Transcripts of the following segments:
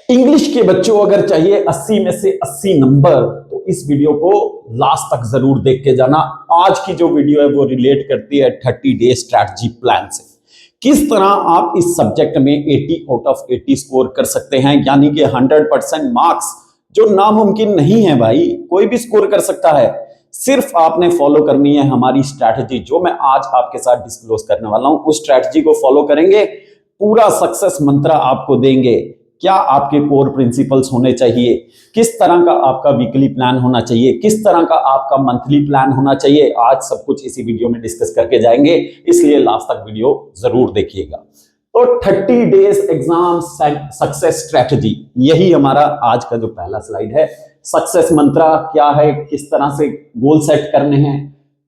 English के बच्चों अगर चाहिए 80 में से 80 नंबर तो इस वीडियो को लास्ट तक जरूर देख के जाना। आज की जो वीडियो है वो रिलेट करती है 30 डे स्ट्रैटेजी प्लान से। किस तरह आप इस सब्जेक्ट में 80 आउट ऑफ 80 स्कोर कर सकते हैं, यानी कि 100% मार्क्स, जो नामुमकिन नहीं है भाई, कोई भी स्कोर कर सकता है। सिर्फ आपने फॉलो करनी है हमारी स्ट्रैटेजी, जो मैं आज आपके साथ डिस्क्लोज करने वाला हूं। उस स्ट्रैटेजी को फॉलो करेंगे, पूरा सक्सेस मंत्र आपको देंगे। क्या आपके कोर प्रिंसिपल्स होने चाहिए, किस तरह का आपका वीकली प्लान होना चाहिए, किस तरह का आपका मंथली प्लान होना चाहिए, आज सब कुछ इसी वीडियो में डिस्कस करके जाएंगे, इसलिए लास्ट तक वीडियो जरूर देखिएगा। तो 30 डेज एग्जाम सक्सेस स्ट्रेटजी, यही हमारा आज का जो पहला स्लाइड है। सक्सेस मंत्र क्या है, किस तरह से गोल सेट करने हैं,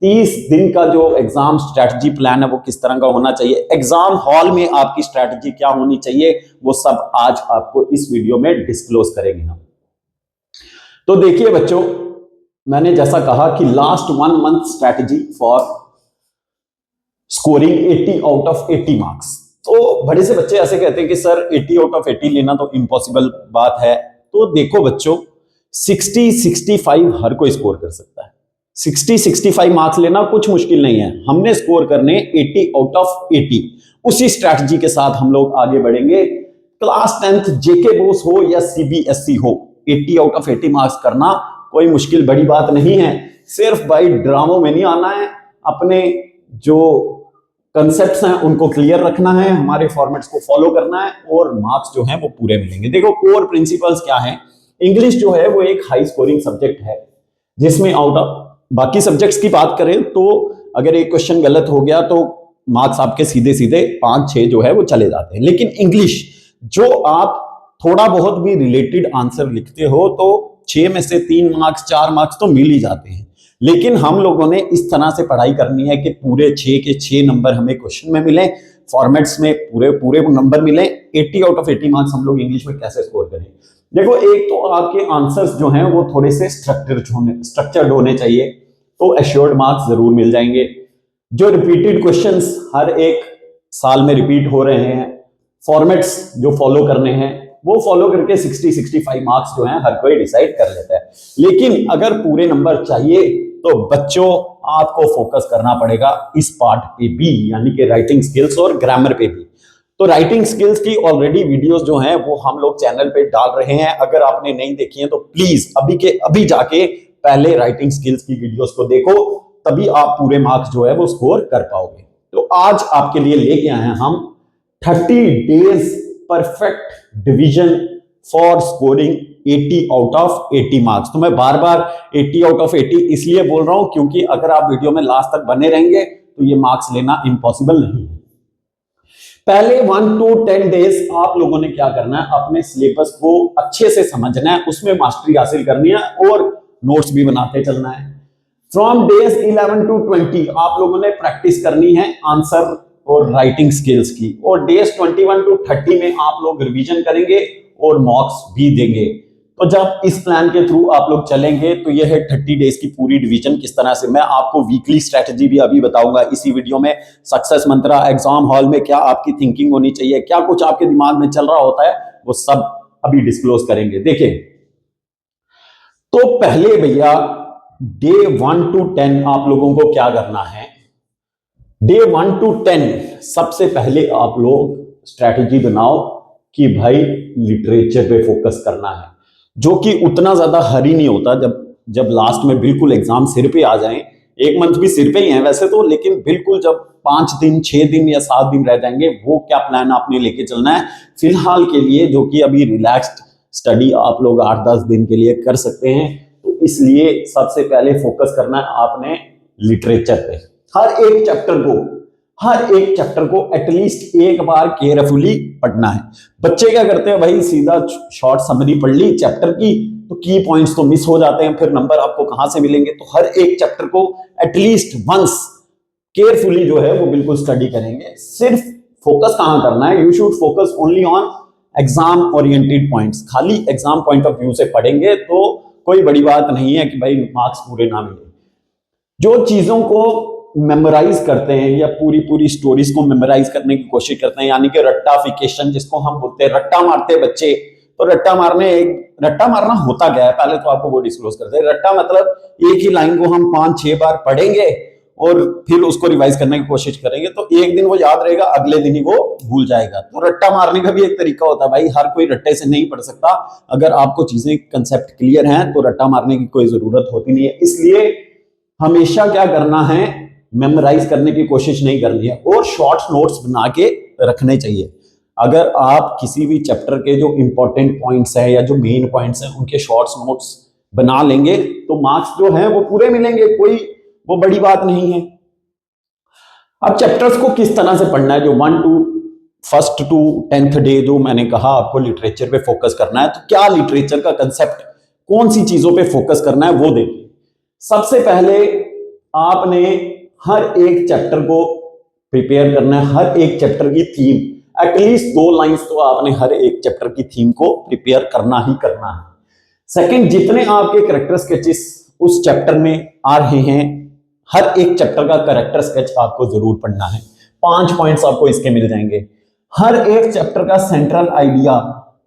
30 दिन का जो एग्जाम स्ट्रैटेजी प्लान है वो किस तरह का होना चाहिए, एग्जाम हॉल में आपकी स्ट्रैटेजी क्या होनी चाहिए, वो सब आज आपको इस वीडियो में डिस्क्लोज करेंगे हम। तो देखिए बच्चों, मैंने जैसा कहा कि last 1 month strategy for scoring 80 out of 80 marks. तो बड़े से बच्चे ऐसे कहते हैं कि सर 80 आउट ऑफ 80 लेना तो इम्पॉसिबल बात है। तो देखो बच्चों, 60-65 हर कोई स्कोर कर सकता है। 60-65 मार्क्स लेना कुछ मुश्किल नहीं है। हमने स्कोर करने 80 आउट ऑफ 80। उसी स्ट्रैटेजी के साथ हम लोग आगे बढ़ेंगे। क्लास 10th जेके बोस हो या सीबीएसई हो, 80 आउट ऑफ 80 मार्क्स करना कोई मुश्किल बड़ी बात नहीं है। सिर्फ भाई ड्रामों में नहीं आना है, अपने जो कंसेप्ट्स हैं उनको क्लियर रखना है, हमारे फॉर्मेट्स को फॉलो करना है और मार्क्स जो हैं वो पूरे मिलेंगे। देखो कोर प्रिंसिपल्स क्या है। इंग्लिश जो है वो एक हाई स्कोरिंग सब्जेक्ट है, जिसमें आउट ऑफ बाकी सब्जेक्ट्स की बात करें तो अगर एक क्वेश्चन गलत हो गया तो मार्क्स आपके सीधे सीधे 5-6 जो है वो चले जाते हैं। लेकिन इंग्लिश जो आप थोड़ा बहुत भी रिलेटेड आंसर लिखते हो तो 6 में से 3 मार्क्स 4 मार्क्स तो मिल ही जाते हैं। लेकिन हम लोगों ने इस तरह से पढ़ाई करनी है कि पूरे 6 के 6 नंबर हमें क्वेश्चन में मिले, फॉर्मेट्स में पूरे नंबर मिले। 80 आउट ऑफ 80 मार्क्स हम लोग इंग्लिश में कैसे स्कोर करें। देखो, एक तो आपके आंसर्स जो हैं वो थोड़े से स्ट्रक्चर्ड होने चाहिए, तो एश्योर्ड मार्क्स जरूर मिल जाएंगे। जो रिपीटेड क्वेश्चंस हर एक साल में रिपीट हो रहे हैं, फॉर्मेट्स जो फॉलो करने हैं वो फॉलो करके 60-65 मार्क्स जो हैं हर कोई डिसाइड कर लेता है। लेकिन अगर पूरे नंबर चाहिए तो बच्चों आपको फोकस करना पड़ेगा इस पार्ट पे भी, यानी कि राइटिंग स्किल्स और ग्रामर पे भी। तो राइटिंग स्किल्स की ऑलरेडी वीडियोस जो हैं वो हम लोग चैनल पे डाल रहे हैं। अगर आपने नहीं देखी है तो प्लीज अभी के अभी जाके पहले राइटिंग स्किल्स की वीडियोस को देखो, तभी आप पूरे मार्क्स जो है वो स्कोर कर पाओगे। तो आज आपके लिए लेके आए हैं हम 30 days perfect division for scoring 80 out of 80 marks. तो मैं बार बार 80 आउट ऑफ 80 इसलिए बोल रहा हूं क्योंकि अगर आप वीडियो में लास्ट तक बने रहेंगे तो ये मार्क्स लेना इम्पॉसिबल नहीं है। पहले 1 to 10 डेज आप लोगों ने क्या करना है, अपने सिलेबस को अच्छे से समझना है, उसमें मास्टरी हासिल करनी है और नोट्स भी बनाते चलना है। फ्रॉम डेज 11 to 20 आप लोगों ने प्रैक्टिस करनी है आंसर और राइटिंग स्किल्स की, और डेज 21 to 30 में आप लोग रिवीजन करेंगे और मॉक्स भी देंगे। तो जब इस प्लान के थ्रू आप लोग चलेंगे तो यह है 30 डेज की पूरी डिवीजन किस तरह से। मैं आपको वीकली स्ट्रेटजी भी अभी बताऊंगा इसी वीडियो में। सक्सेस मंत्रा, एग्जाम हॉल में क्या आपकी थिंकिंग होनी चाहिए, क्या कुछ आपके दिमाग में चल रहा होता है, वो सब अभी डिस्क्लोज करेंगे। देखिए, तो पहले भैया डे 1 to 10 आप लोगों को क्या करना है। डे 1 to 10 सबसे पहले आप लोग स्ट्रैटेजी बनाओ कि भाई लिटरेचर पे फोकस करना है, जो कि उतना ज्यादा हरी नहीं होता। जब लास्ट में बिल्कुल एग्जाम सिर पे आ जाए, 1 मंथ भी सिर पे ही है वैसे तो, लेकिन बिल्कुल जब 5 दिन 6 दिन या 7 दिन रह जाएंगे, वो क्या प्लान आपने लेके चलना है। फिलहाल के लिए जो कि अभी रिलैक्स्ड स्टडी आप लोग 8-10 दिन के लिए कर सकते हैं, तो इसलिए सबसे पहले फोकस करना है आपने लिटरेचर पे। हर एक चैप्टर को एटलीस्ट एक बार केयरफुली पढ़ना है। बच्चे क्या करते हैं भाई, सीधा शॉर्ट समरी पढ़ ली चैप्टर की, तो की पॉइंट्स तो मिस हो जाते हैं, फिर नंबर आपको कहां से मिलेंगे। तो हर एक चैप्टर को एटलीस्ट वंस केयरफुली जो है वो बिल्कुल स्टडी करेंगे। सिर्फ फोकस कहां करना है, you should focus only on exam oriented points. खाली एग्जाम पॉइंट ऑफ व्यू से पढ़ेंगे तो कोई बड़ी बात नहीं है कि भाई मार्क्स पूरे ना मिले। जो चीजों को मेमोराइज करते हैं या पूरी स्टोरीज को मेमोराइज करने की कोशिश करते हैं, यानी कि रट्टाफिकेशन जिसको हम बोलते हैं, रट्टा मारते हैं बच्चे, तो रट्टा मारना होता क्या है, पहले तो आपको वो डिस्क्लोज करते हैं। रट्टा मतलब एक ही लाइन को हम 5-6 बार पढ़ेंगे और फिर उसको रिवाइज करने की कोशिश करेंगे, तो एक दिन वो याद रहेगा, अगले दिन ही वो भूल जाएगा। तो रट्टा मारने का भी एक तरीका होता है भाई, हर कोई रट्टे से नहीं पढ़ सकता। अगर आपको चीजें कंसेप्ट क्लियर हैं तो रट्टा मारने की कोई जरूरत होती नहीं है। इसलिए हमेशा क्या करना है, मेमोराइज करने की कोशिश नहीं करनी है और शॉर्ट नोट्स बना के रखने चाहिए। अगर आप किसी भी चैप्टर के जो इंपॉर्टेंट पॉइंट्स है या जो मेन पॉइंट्स हैं उनके शॉर्ट्स नोट्स बना लेंगे तो मार्क्स जो हैं वो पूरे मिलेंगे, कोई वो बड़ी बात नहीं है। अब चैप्टर्स को किस तरह से पढ़ना है, जो 1 टू 10th डे जो मैंने कहा आपको लिटरेचर पे फोकस करना है, तो क्या लिटरेचर का कंसेप्ट, कौन सी चीजों पे फोकस करना है वो देखिए। सबसे पहले आपने हर एक चैप्टर को प्रिपेयर करना है, हर एक चैप्टर की थीम, एटलीस्ट 2 लाइंस तो आपने हर एक चैप्टर की थीम को प्रिपेयर करना ही करना है। सेकंड, जितने आपके कैरेक्टर स्केचेस उस चैप्टर में आ रहे हैं, हर एक चैप्टर का कैरेक्टर स्केच आपको जरूर पढ़ना है। 5 पॉइंट्स आपको इसके मिल जाएंगे। हर एक चैप्टर का सेंट्रल आइडिया,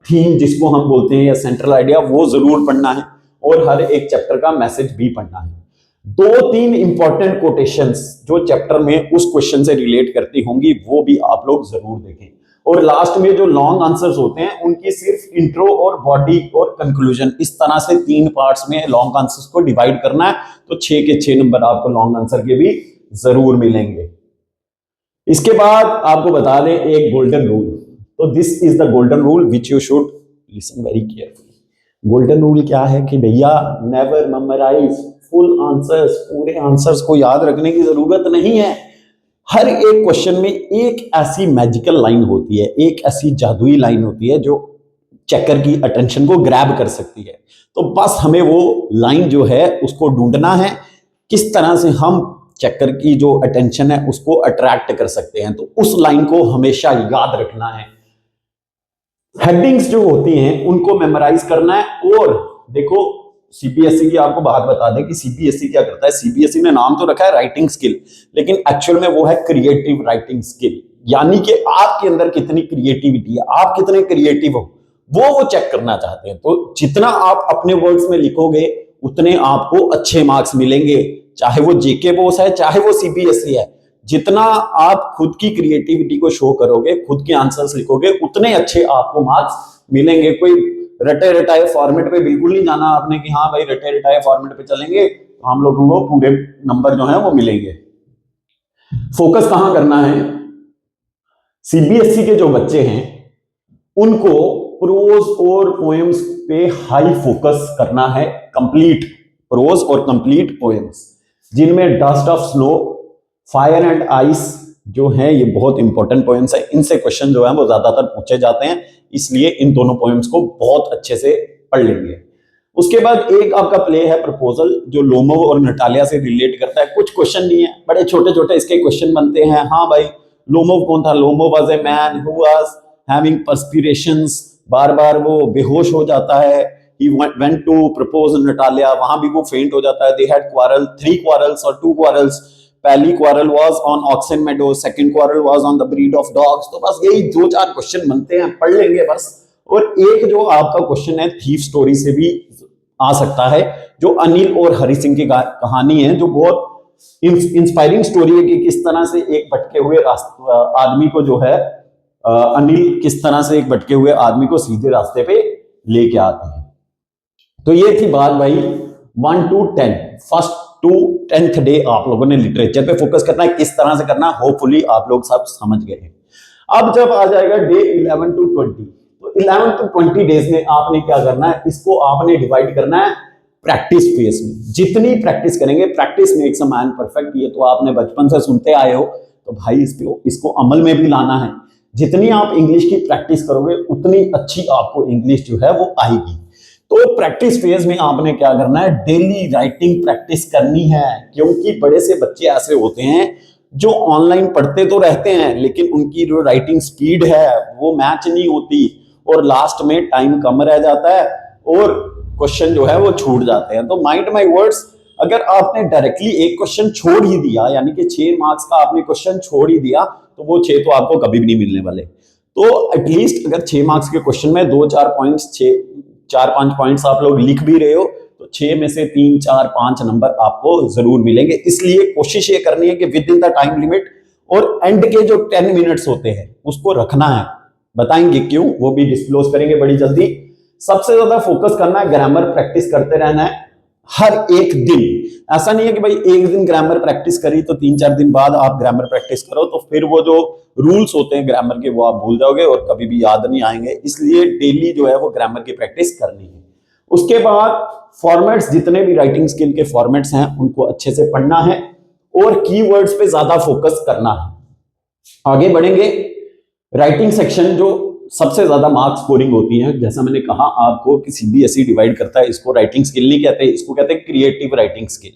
थीम जिसको हम बोलते हैं या सेंट्रल आइडिया, वो जरूर पढ़ना है और हर एक चैप्टर का मैसेज भी पढ़ना है। 2-3 इंपॉर्टेंट कोटेशंस जो चैप्टर में उस क्वेश्चन से रिलेट करती होंगी वो भी आप लोग जरूर देखें। और लास्ट में जो लॉन्ग आंसर्स होते हैं उनकी सिर्फ इंट्रो और बॉडी और कंक्लूजन, इस तरह से 3 पार्ट्स में लॉन्ग आंसर्स को डिवाइड करना है, तो 6 के 6 नंबर आपको लॉन्ग आंसर के भी जरूर मिलेंगे। इसके बाद आपको बता दें एक गोल्डन रूल, तो this is the golden rule which you should listen very carefully. Golden rule क्या है कि भैया नेवर मेमोराइज फुल आंसर्स, पूरे आंसर्स को याद रखने की जरूरत नहीं है। हर एक क्वेश्चन में एक ऐसी मैजिकल लाइन होती है, एक ऐसी जादुई लाइन होती है जो चेकर की अटेंशन को ग्रैब कर सकती है। तो बस हमें वो लाइन जो है उसको ढूंढना है, किस तरह से हम चेकर की जो अटेंशन है उसको अट्रैक्ट कर सकते हैं, तो उस लाइन को हमेशा याद रखना है। हेडिंग्स जो होती हैं उनको मेमोराइज करना है। और देखो सीबीएसई की आपको बात बता दें कि सीबीएसई क्या करता है, सीबीएसई ने नाम तो रखा है राइटिंग स्किल, लेकिन एक्चुअल में वो है क्रिएटिव राइटिंग स्किल, यानी कि आपके अंदर कितनी क्रिएटिविटी है, आप कितने क्रिएटिव हो वो चेक करना चाहते हैं। तो जितना आप अपने वर्ड्स में लिखोगे उतने आपको अच्छे मार्क्स मिलेंगे, चाहे वो जेके बोस है चाहे वो सीबीएसई है। जितना आप खुद की क्रिएटिविटी को शो करोगे, खुद के आंसर्स लिखोगे, उतने अच्छे आपको मार्क्स मिलेंगे। कोई रटे रटाए फॉर्मेट पे बिल्कुल नहीं जाना आपने कि हाँ भाई रटे रटाए फॉर्मेट पे चलेंगे तो हम लोगों को पूरे नंबर जो है वो मिलेंगे। फोकस कहां करना है, सीबीएसई के जो बच्चे हैं उनको प्रोज और पोएम्स पे हाई फोकस करना है, कंप्लीट प्रोज और कंप्लीट पोएम्स जिनमें dust of snow, fire and ice जो है ये बहुत इंपॉर्टेंट पोएम्स है। इनसे क्वेश्चन जो है वो ज्यादातर पूछे जाते हैं, इसलिए इन दोनों पोएम्स को बहुत अच्छे से पढ़ लेंगे। उसके बाद एक आपका प्ले है प्रपोजल जो लोमोव और नटालिया से रिलेट करता है। कुछ क्वेश्चन नहीं है, बड़े छोटे छोटे इसके क्वेश्चन बनते हैं। हाँ भाई लोमोव कौन था, Lomov was a man who was having perspirations, बार बार वो बेहोश हो जाता है। he went to propose Natalia, वहां भी वो फेंट हो जाता है। they had quarrel, 3 quarrels और 2 quarrels, पहली quarrel was on Oxen Meadow, second quarrel was on the breed of dogs. तो बस यही 2-4 क्वेश्चन बनते हैं, पढ़ लेंगे बस। और एक जो आपका क्वेश्चन है थीफ स्टोरी से भी आ सकता है, जो अनिल और हरि सिंह की कहानी है, जो बहुत इंस्पायरिंग स्टोरी है कि किस तरह से एक भटके हुए आदमी को जो है अनिल किस तरह से एक भटके हुए आदमी को सीधे रास्ते पे लेके आते हैं। तो ये थी बात भाई 1 to 10, 1st to 10th day आप लोगों ने लिटरेचर पे फोकस करना है, किस तरह से करना है होपफुली आप लोग सब समझ गए हैं। अब जब आ जाएगा डे 11 to 20, तो 11 to 20 डेज में आपने क्या करना है, इसको आपने डिवाइड करना है प्रैक्टिस फेज में। जितनी प्रैक्टिस करेंगे, practice makes a man perfect, ये तो आपने बचपन से सुनते आए हो, तो भाई इसको अमल में भी लाना है। जितनी आप इंग्लिश की प्रैक्टिस करोगे उतनी अच्छी आपको इंग्लिश जो है वो आएगी। तो प्रैक्टिस फेज में आपने क्या करना है, डेली राइटिंग प्रैक्टिस करनी है, क्योंकि बड़े से बच्चे ऐसे होते हैं जो ऑनलाइन पढ़ते तो रहते हैं लेकिन उनकी जो राइटिंग स्पीड है वो मैच नहीं होती और लास्ट में टाइम कम रह जाता है और क्वेश्चन जो है वो छूट जाते हैं। तो माइंड माय वर्ड्स, अगर आपने डायरेक्टली एक क्वेश्चन छोड़ ही दिया, यानी कि 6 मार्क्स का आपने क्वेश्चन छोड़ ही दिया, तो वो 6 तो आपको कभी भी नहीं मिलने वाले। तो एटलीस्ट अगर 6 मार्क्स के क्वेश्चन में 2-4 पॉइंट्स, 4-5 पॉइंट्स आप लोग लिख भी रहे हो तो 6 में से 3-4-5 नंबर आपको जरूर मिलेंगे। इसलिए कोशिश ये करनी है कि with in the time limit और एंड के जो 10 मिनट्स होते हैं उसको रखना है। बताएंगे क्यों, वो भी डिस्क्लोज करेंगे बड़ी जल्दी। सबसे ज्यादा फोकस करना है, ग्रामर प्रैक्टिस करते रहना है हर एक दिन। ऐसा नहीं है कि भाई एक दिन ग्रामर प्रैक्टिस करी तो 3-4 दिन बाद आप ग्रामर प्रैक्टिस करो तो फिर वो जो रूल्स होते हैं ग्रामर के वो आप भूल जाओगे और कभी भी याद नहीं आएंगे। इसलिए डेली जो है वो ग्रामर की प्रैक्टिस करनी है। उसके बाद फॉर्मेट्स, जितने भी राइटिंग स्किल के फॉर्मेट्स हैं उनको अच्छे से पढ़ना है और कीवर्ड्स पे ज्यादा फोकस करना है। आगे बढ़ेंगे। राइटिंग सेक्शन जो सबसे ज्यादा मार्क्स स्कोरिंग होती है, जैसा मैंने कहा आपको कि सीबीएसई डिवाइड करता है, इसको राइटिंग स्किल नहीं कहते, इसको कहते हैं क्रिएटिव राइटिंग स्किल।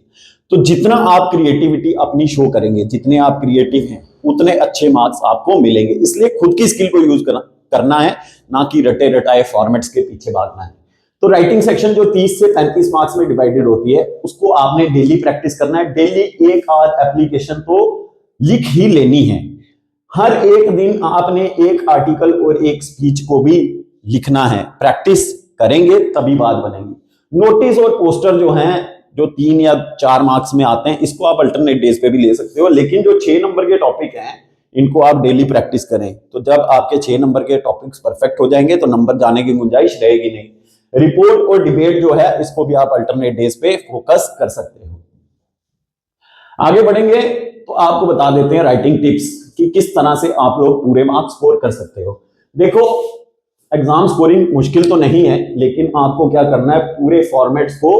तो जितना आप क्रिएटिविटी अपनी शो करेंगे, जितने आप क्रिएटिव हैं उतने अच्छे मार्क्स आपको मिलेंगे। इसलिए खुद की स्किल को यूज करना है, ना कि रटे रटाए फॉर्मेट्स के पीछे भागना है। तो राइटिंग सेक्शन जो 30 से 35 मार्क्स में डिवाइडेड होती है उसको आपने डेली प्रैक्टिस करना है। डेली एक आध एप्लीकेशन तो लिख ही लेनी है। हर एक दिन आपने एक आर्टिकल और एक स्पीच को भी लिखना है। प्रैक्टिस करेंगे तभी बात बनेगी। नोटिस और पोस्टर जो हैं, जो 3 या 4 मार्क्स में आते हैं, इसको आप अल्टरनेट डेज पे भी ले सकते हो, लेकिन जो 6 नंबर के टॉपिक हैं इनको आप डेली प्रैक्टिस करें। तो जब आपके 6 नंबर के टॉपिक्स परफेक्ट हो जाएंगे तो नंबर जाने की गुंजाइश रहेगी नहीं। रिपोर्ट और डिबेट जो है इसको भी आप अल्टरनेट डेज पे फोकस कर सकते हो। आगे बढ़ेंगे तो आपको बता देते हैं राइटिंग टिप्स कि किस तरह से आप लोग पूरे मार्क्स स्कोर कर सकते हो। देखो, एग्जाम स्कोरिंग मुश्किल तो नहीं है, लेकिन आपको क्या करना है, पूरे फॉर्मेट्स को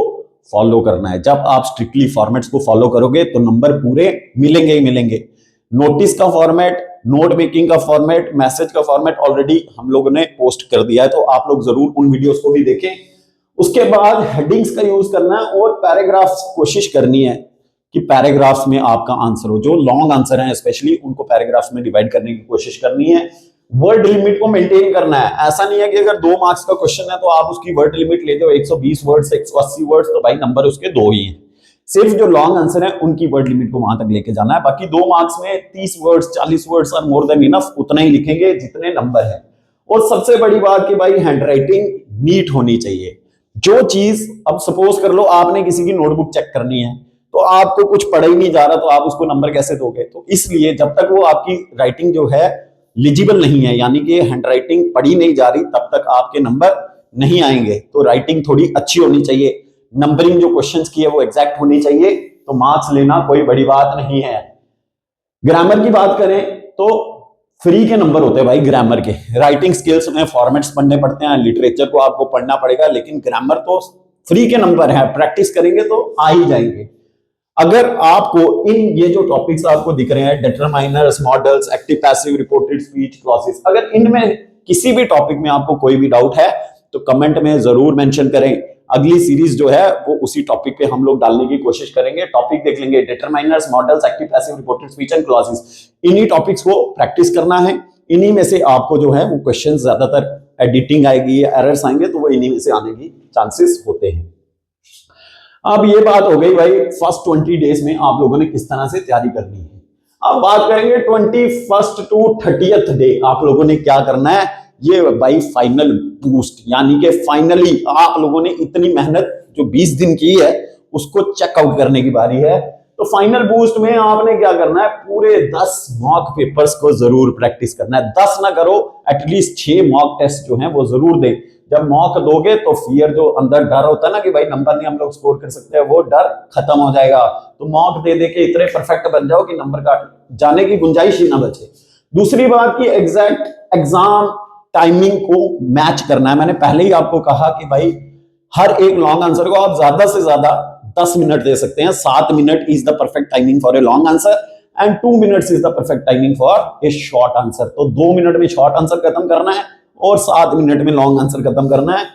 फॉलो करना है। जब आप स्ट्रिक्टली फॉर्मेट्स को फॉलो करोगे तो नंबर पूरे मिलेंगे ही मिलेंगे। नोटिस का फॉर्मेट, नोट मेकिंग का फॉर्मेट, मैसेज का फॉर्मेट ऑलरेडी हम लोगों ने पोस्ट कर दिया है, तो आप लोग जरूर उन वीडियोस को भी देखें। उसके बाद हेडिंग्स का यूज करना है और पैराग्राफ्स कोशिश करनी है कि पैराग्राफ्स में आपका आंसर हो। जो लॉन्ग आंसर है स्पेशली उनको पैराग्राफ्स में डिवाइड करने की कोशिश करनी है। वर्ड लिमिट को मेंटेन करना है। ऐसा नहीं है कि अगर 2 मार्क्स का क्वेश्चन है तो आप उसकी वर्ड लिमिट ले जाओ 120 वर्ड्स, 180 वर्ड्स, तो भाई नंबर उसके 2 ही हैं। सिर्फ जो लॉन्ग आंसर है उनकी वर्ड लिमिट को वहां तक लेके जाना है। बाकी 2 मार्क्स में 30 वर्ड्स, 40 वर्ड्स और मोर देन इनफ, उतना ही लिखेंगे जितने नंबर है। और सबसे बड़ी बात कि भाई हैंडराइटिंग नीट होनी चाहिए। जो चीज, अब सपोज कर लो आपने किसी की नोटबुक चेक करनी है तो आपको कुछ पढ़ा ही नहीं जा रहा, तो आप उसको नंबर कैसे दोगे? तो इसलिए जब तक वो आपकी राइटिंग जो है लिजिबल नहीं है, यानी कि हैंडराइटिंग पढ़ी नहीं जा रही, तब तक आपके नंबर नहीं आएंगे। तो राइटिंग थोड़ी अच्छी होनी चाहिए। नंबरिंग जो क्वेश्चंस की है वो एग्जैक्ट होनी चाहिए, तो मार्क्स लेना कोई बड़ी बात नहीं है। ग्रामर की बात करें तो फ्री के नंबर होते हैं भाई ग्रामर के। राइटिंग स्किल्स में फॉर्मेट्स पढ़ने पड़ते हैं, लिटरेचर को आपको पढ़ना पड़ेगा, लेकिन ग्रामर तो फ्री के नंबर है। प्रैक्टिस करेंगे तो आ ही जाएंगे। अगर आपको इन ये जो टॉपिक्स आपको दिख रहे हैं, determiners, models, active passive, reported speech, clauses, अगर इनमें किसी भी टॉपिक में आपको कोई भी डाउट है तो कमेंट में जरूर मेंशन करें। अगली सीरीज जो है वो उसी टॉपिक पे हम लोग डालने की कोशिश करेंगे। टॉपिक देख लेंगे, determiners, models, active passive, reported speech and clauses. इन्हीं टॉपिक्स को प्रैक्टिस करना है। इन्हीं में से आपको जो है वो क्वेश्चन ज्यादातर एडिटिंग आएगी, एरर्स आएंगे, तो वो इन्हीं में से आने की चांसेस होते हैं। अब ये बात हो गई भाई फर्स्ट 20 डेज में आप लोगों ने किस तरह से तैयारी करनी है। अब बात करेंगे 21st to 30th डे आप लोगों ने क्या करना है। ये भाई फाइनल बूस्ट, यानी कि फाइनली आप लोगों ने इतनी मेहनत जो 20 दिन की है उसको चेकआउट करने की बारी है। तो फाइनल बूस्ट में आपने क्या करना है, पूरे 10 मॉक पेपर्स को जरूर प्रैक्टिस करना है। 10 ना करो, एटलीस्ट 6 मॉक टेस्ट जो हैं वो जरूर दे। जब मॉक दोगे तो फियर, जो अंदर डर होता है ना कि भाई नंबर नहीं हम लोग स्कोर कर सकते, वो डर खत्म हो जाएगा। तो मॉक दे दे के इतने परफेक्ट बन जाओ कि नंबर काट जाने की गुंजाइश ही ना बचे। दूसरी बात की एग्जैक्ट एग्जाम टाइमिंग को मैच करना है। मैंने पहले ही आपको कहा कि भाई हर एक लॉन्ग आंसर को आप ज्यादा से ज्यादा 10 मिनट दे सकते हैं। 7 minute is the perfect timing for a long answer and 2 minutes is the perfect timing for a short answer. तो 2 मिनट में शॉर्ट आंसर खत्म करना है और 7 मिनट में लॉन्ग आंसर खत्म करना है।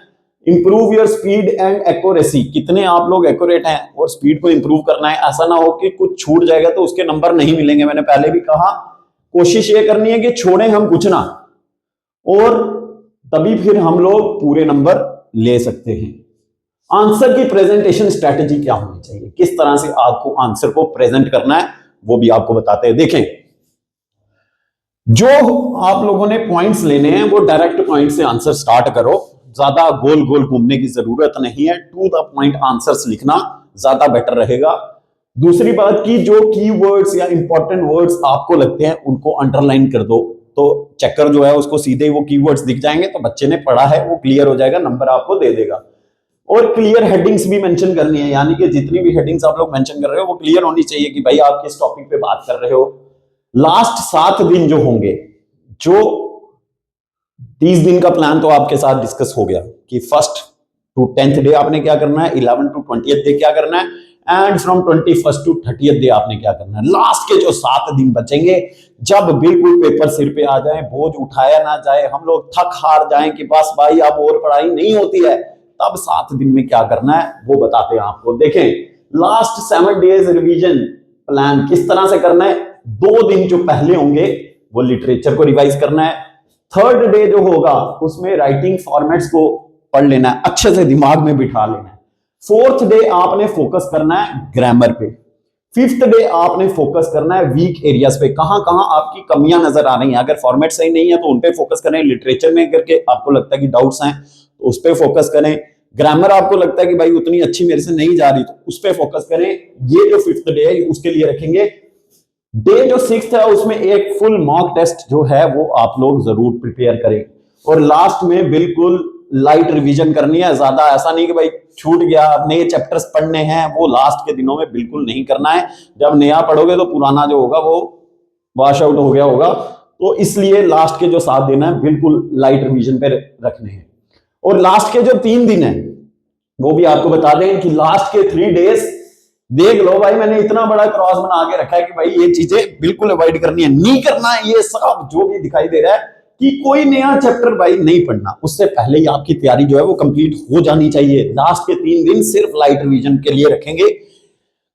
Improve your speed and accuracy, कितने आप लोग एक्यूरेट हैं, और स्पीड को इंप्रूव करना है। ऐसा ना हो कि कुछ छूट जाएगा तो उसके नंबर नहीं मिलेंगे। मैंने पहले भी कहा, कोशिश ये करनी है कि छोड़ें हम कुछ ना, और तभी फिर हम लोग पूरे नंबर ले सकते हैं। आंसर की प्रेजेंटेशन स्ट्रेटेजी क्या होनी चाहिए, किस तरह से आपको आंसर को प्रेजेंट करना है, वो भी आपको बताते हैं। देखें, जो आप लोगों ने पॉइंट्स लेने हैं वो डायरेक्ट पॉइंट से आंसर स्टार्ट करो, ज्यादा गोल गोल घूमने की जरूरत नहीं है, टू द पॉइंट आंसर्स लिखना ज्यादा बेटर रहेगा। दूसरी बात की जो कीवर्ड्स या इंपॉर्टेंट वर्ड्स आपको लगते हैं उनको अंडरलाइन कर दो, तो चेकर जो है उसको सीधे ही वो कीवर्ड्स दिख जाएंगे, तो बच्चे ने पढ़ा है वो क्लियर हो जाएगा, नंबर आपको दे देगा। और क्लियर हेडिंग्स भी मेंशन करनी है, यानी कि जितनी भी हेडिंग्स आप लोग मेंशन कर रहे हो वो क्लियर होनी चाहिए कि भाई आप किस टॉपिक पे बात कर रहे हो। लास्ट 7 दिन जो होंगे, जो 30 दिन का प्लान तो आपके साथ डिस्कस हो गया कि 1st to 10th डे आपने क्या करना है, 11 to 20th डे क्या करना है, and from 21st to 30th day आपने क्या करना है। लास्ट के जो 7 दिन बचेंगे, जब बिल्कुल पेपर सिर पे आ जाए, बोझ उठाया ना जाए, हम लोग थक हार जाएं कि बस भाई अब और पढ़ाई नहीं होती है, तब 7 दिन में क्या करना है वो बताते हैं आपको। देखें, लास्ट 7 डेज रिवीजन प्लान किस तरह से करना है। 2 दिन जो पहले होंगे वो लिटरेचर को रिवाइज करना है। 3rd डे जो होगा उसमें राइटिंग फॉर्मेट्स को पढ़ लेना है, अच्छे से दिमाग में बिठा लेना है। 4th डे आपने फोकस करना है ग्रामर पे। 5th डे आपने फोकस करना है वीक एरियाज पे, कहां कहां आपकी कमियां नजर आ रही हैं। अगर फॉर्मेट सही नहीं है तो उन पे फोकस करें, लिटरेचर में करके आपको लगता है कि डाउट्स हैं तो उस पे फोकस करें, ग्रामर आपको लगता है कि भाई उतनी अच्छी मेरे से नहीं जा रही तो उस पे फोकस करें। ये जो 5th डे है उसके लिए रखेंगे। डे जो 6th है उसमें एक फुल मॉक टेस्ट जो है वो आप लोग जरूर प्रिपेयर करें, और लास्ट में बिल्कुल लाइट रिवीजन करनी है, ज्यादा ऐसा नहीं कि भाई छूट गया, नए चैप्टर्स पढ़ने हैं, वो लास्ट के दिनों में बिल्कुल नहीं करना है। जब नया पढ़ोगे तो पुराना जो होगा वो वॉश आउट हो गया होगा, तो इसलिए लास्ट के जो 7 दिन है बिल्कुल लाइट रिवीजन पे रखने हैं। और लास्ट के जो 3 दिन है वो भी आपको बता दें कि लास्ट के 3 डेज देख लो भाई, मैंने इतना बड़ा क्रॉस बना के रखा है कि भाई ये चीजें बिल्कुल अवॉइड करनी है, नहीं करना है ये सब जो भी दिखाई दे रहा है कि कोई नया चैप्टर भाई नहीं पढ़ना, उससे पहले ही आपकी तैयारी जो है वो कंप्लीट हो जानी चाहिए। लास्ट के 3 दिन सिर्फ लाइट रिवीजन के लिए रखेंगे,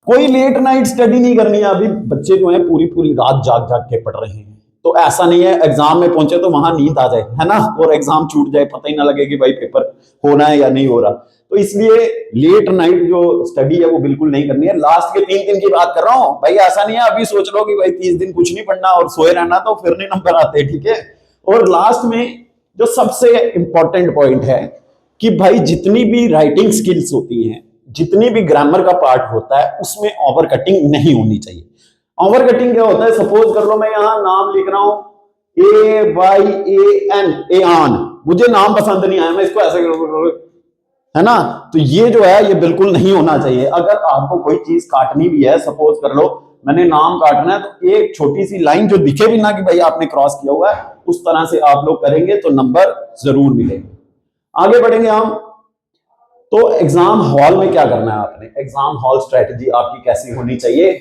कोई लेट नाइट स्टडी नहीं करनी है। अभी बच्चे जो है पूरी पूरी रात जाग जाग के पढ़ रहे हैं, तो ऐसा नहीं है एग्जाम में पहुंचे तो वहां नींद आ जाए, है ना, और एग्जाम छूट जाए, पता ही ना लगे कि भाई पेपर होना है या नहीं हो रहा। तो इसलिए लेट नाइट जो स्टडी है वो बिल्कुल नहीं करनी है। लास्ट के 3 दिन की बात कर रहा हूं भाई, ऐसा नहीं है अभी सोच लो कि भाई 30 दिन कुछ नहीं पढ़ना और सोए रहना, तो फिर नहीं नंबर आते, ठीक है। और लास्ट में जो सबसे इंपॉर्टेंट पॉइंट है कि भाई जितनी भी राइटिंग स्किल्स होती हैं, जितनी भी ग्रामर का पार्ट होता है, उसमें ओवर कटिंग नहीं होनी चाहिए। ओवर कटिंग क्या होता है, सपोज कर लो मैं यहां नाम लिख रहा हूं AYAN, एआन, मुझे नाम पसंद नहीं आया, मैं इसको ऐसे है ना, तो ये जो है ये बिल्कुल नहीं होना चाहिए। अगर आपको कोई चीज काटनी भी है, सपोज कर लो मैंने नाम काटना है, तो एक छोटी सी लाइन जो दिखे भी ना कि भाई आपने क्रॉस किया हुआ है, उस तरह से आप लोग करेंगे तो नंबर जरूर मिलेंगे। आगे बढ़ेंगे हम, तो एग्जाम हॉल में क्या करना है आपने, एग्जाम हॉल स्ट्रेटजी आपकी कैसी होनी चाहिए।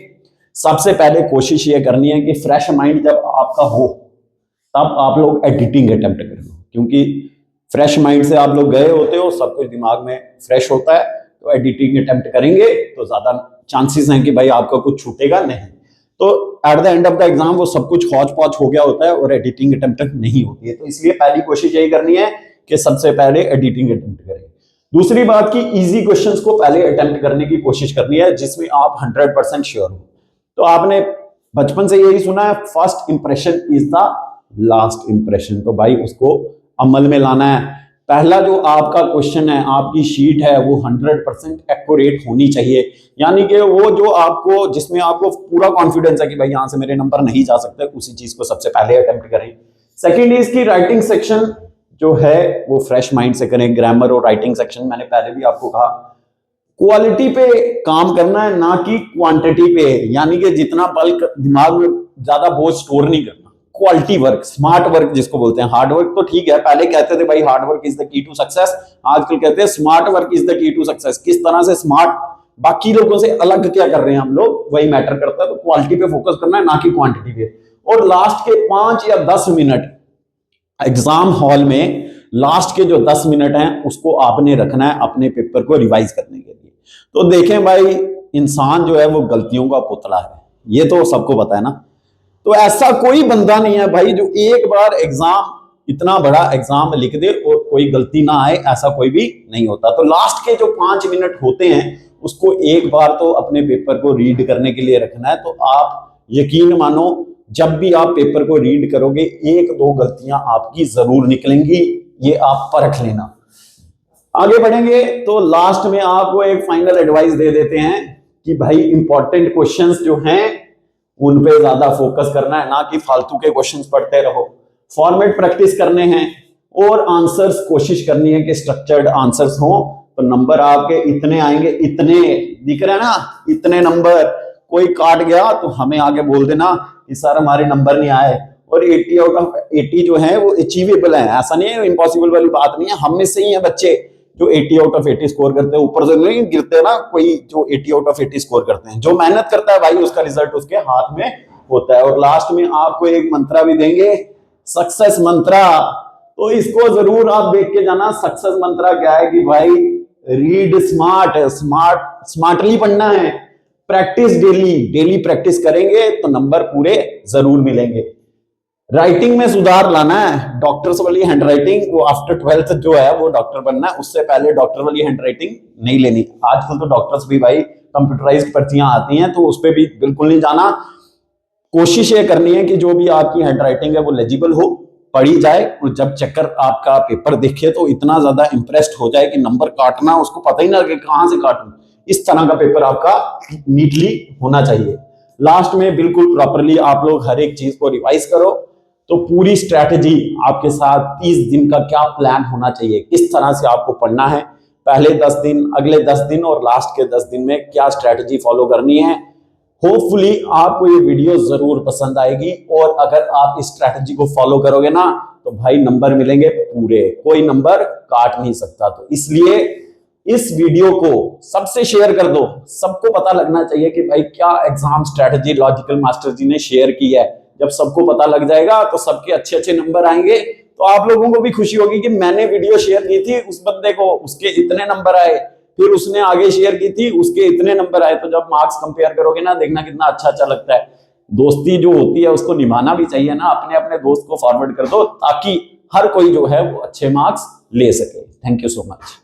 सबसे पहले कोशिश ये करनी है कि फ्रेश माइंड जब आपका हो तब आप लोग एडिटिंग अटेम्प्ट करें, क्योंकि फ्रेश माइंड से आप लोग गए होते हो, सब कुछ दिमाग में फ्रेश होता है, तो एडिटिंग अटेम्प्ट करेंगे तो ज्यादा चांसेस हैं कि भाई आपका कुछ छूटेगा नहीं। तो at the end of the exam वो सब कुछ हौच पौच हो गया होता है और एडिटिंग अटेम्प्ट नहीं होती है, तो इसलिए पहली कोशिश यही करनी है कि सबसे पहले एडिटिंग अटेम्प्ट करें। दूसरी बात की इजी क्वेश्चंस को पहले अटेम्प्ट करने की कोशिश करनी है जिसमें आप 100% श्योर हो। तो आपने बचपन से यही सुना है, first impression is the last impression, तो भाई उसको अमल में लाना है। पहला जो आपका क्वेश्चन है, आपकी शीट है, वो 100% एक्यूरेट होनी चाहिए, यानी कि वो जो आपको, जिसमें आपको पूरा कॉन्फिडेंस है कि भाई यहां से मेरे नंबर नहीं जा सकते, उसी चीज को सबसे पहले अटेम्प्ट करें। सेकेंड इज की राइटिंग सेक्शन जो है वो फ्रेश माइंड से करें। ग्रामर और राइटिंग सेक्शन मैंने पहले भी आपको कहा, क्वालिटी पे काम करना है ना कि क्वांटिटी पे, यानी कि जितना बल्क दिमाग में ज्यादा बोझ स्टोर नहीं करना। क्वालिटी वर्क, स्मार्ट वर्क जिसको बोलते हैं, हार्ड वर्क तो ठीक है, पहले कहते थे भाई hard work is the key to success, आजकल कहते हैं smart work is the key to success. किस तरह से स्मार्ट, बाकी लोगों से अलग क्या कर रहे हैं हम लोग, वही मैटर करता है। तो क्वालिटी पे फोकस करना है ना कि क्वांटिटी पे। और लास्ट के 5 या 10 मिनट एग्जाम हॉल में, लास्ट के जो 10 मिनट हैं उसको आपने रखना है अपने पेपर को रिवाइज करने के लिए। तो देखें भाई, इंसान जो है वो गलतियों का पुतला है, ये तो सबको पता है ना। तो ऐसा कोई बंदा नहीं है भाई जो एक बार एग्जाम, इतना बड़ा एग्जाम लिख दे और कोई गलती ना आए, ऐसा कोई भी नहीं होता। तो लास्ट के जो 5 मिनट होते हैं उसको एक बार तो अपने पेपर को रीड करने के लिए रखना है। तो आप यकीन मानो जब भी आप पेपर को रीड करोगे एक दो गलतियां आपकी जरूर निकलेंगी, ये आप परख लेना। आगे बढ़ेंगे तो लास्ट में आपको एक फाइनल एडवाइस दे देते हैं कि भाई इंपॉर्टेंट क्वेश्चंस जो हैं उन पे ज्यादा फोकस करना है, ना कि फालतू के क्वेश्चंस पढ़ते रहो। फॉर्मेट प्रैक्टिस करने हैं और आंसर्स कोशिश करनी है कि स्ट्रक्चर्ड आंसर्स हो, तो नंबर आपके इतने आएंगे, इतने दिख रहे हैं ना, इतने नंबर। कोई काट गया तो हमें आगे बोल देना कि सर हमारे नंबर नहीं आए। और 80 आउट ऑफ 80 जो है वो अचीवेबल है, ऐसा नहीं है इम्पॉसिबल वाली बात नहीं है। हम में से ही है बच्चे जो 80 आउट ऑफ 80 स्कोर करते हैं, ऊपर से नहीं गिरते ना कोई जो 80 आउट ऑफ 80 स्कोर करते हैं। जो मेहनत करता है भाई उसका रिजल्ट उसके हाथ में होता है। और लास्ट में आपको एक मंत्रा भी देंगे, सक्सेस मंत्रा, तो इसको जरूर आप देख के जाना। सक्सेस मंत्रा क्या है कि भाई रीड स्मार्टली पढ़ना है, प्रैक्टिस डेली प्रैक्टिस करेंगे तो नंबर पूरे जरूर मिलेंगे। राइटिंग में सुधार लाना है, डॉक्टर्स वाली हैंडराइटिंग वो आफ्टर 12th जो है वो डॉक्टर बनना है, उससे पहले डॉक्टर वाली हैंडराइटिंग नहीं लेनी। आजकल तो डॉक्टर्स भी भाई कंप्यूटराइज्ड पर्चियां आती हैं, तो उस पर भी बिल्कुल नहीं जाना। कोशिश ये करनी है कि जो भी आपकी हैंडराइटिंग है वो लेजिबल हो, पढ़ी जाए, और जब चेकर आपका पेपर देखे तो इतना ज्यादा इंप्रेस्ड हो जाए कि नंबर काटना उसको पता ही ना कि कहां से काटूं। इस तरह का पेपर आपका नीटली होना चाहिए। लास्ट में बिल्कुल प्रॉपरली आप लोग हर एक चीज को रिवाइज करो, तो पूरी स्ट्रैटेजी आपके साथ 30 दिन का क्या प्लान होना चाहिए, किस तरह से आपको पढ़ना है, पहले 10 दिन, अगले 10 दिन और लास्ट के 10 दिन में क्या स्ट्रैटेजी फॉलो करनी है। होपफुली आपको ये वीडियो जरूर पसंद आएगी, और अगर आप इस स्ट्रैटेजी को फॉलो करोगे ना तो भाई नंबर मिलेंगे पूरे, कोई नंबर काट नहीं सकता। तो इसलिए इस वीडियो को सबसे शेयर कर दो, सबको पता लगना चाहिए कि भाई क्या एग्जाम स्ट्रैटेजी लॉजिकल मास्टर जी ने शेयर की है। जब सबको पता लग जाएगा तो सबके अच्छे अच्छे नंबर आएंगे, तो आप लोगों को भी खुशी होगी कि मैंने वीडियो शेयर की थी उस बंदे को, उसके इतने नंबर आए, फिर उसने आगे शेयर की थी उसके इतने नंबर आए। तो जब मार्क्स कंपेयर करोगे ना, देखना कितना अच्छा अच्छा लगता है। दोस्ती जो होती है उसको निभाना भी चाहिए ना, अपने अपने दोस्त को फॉरवर्ड कर दो ताकि हर कोई जो है वो अच्छे मार्क्स ले सके। Thank you so much.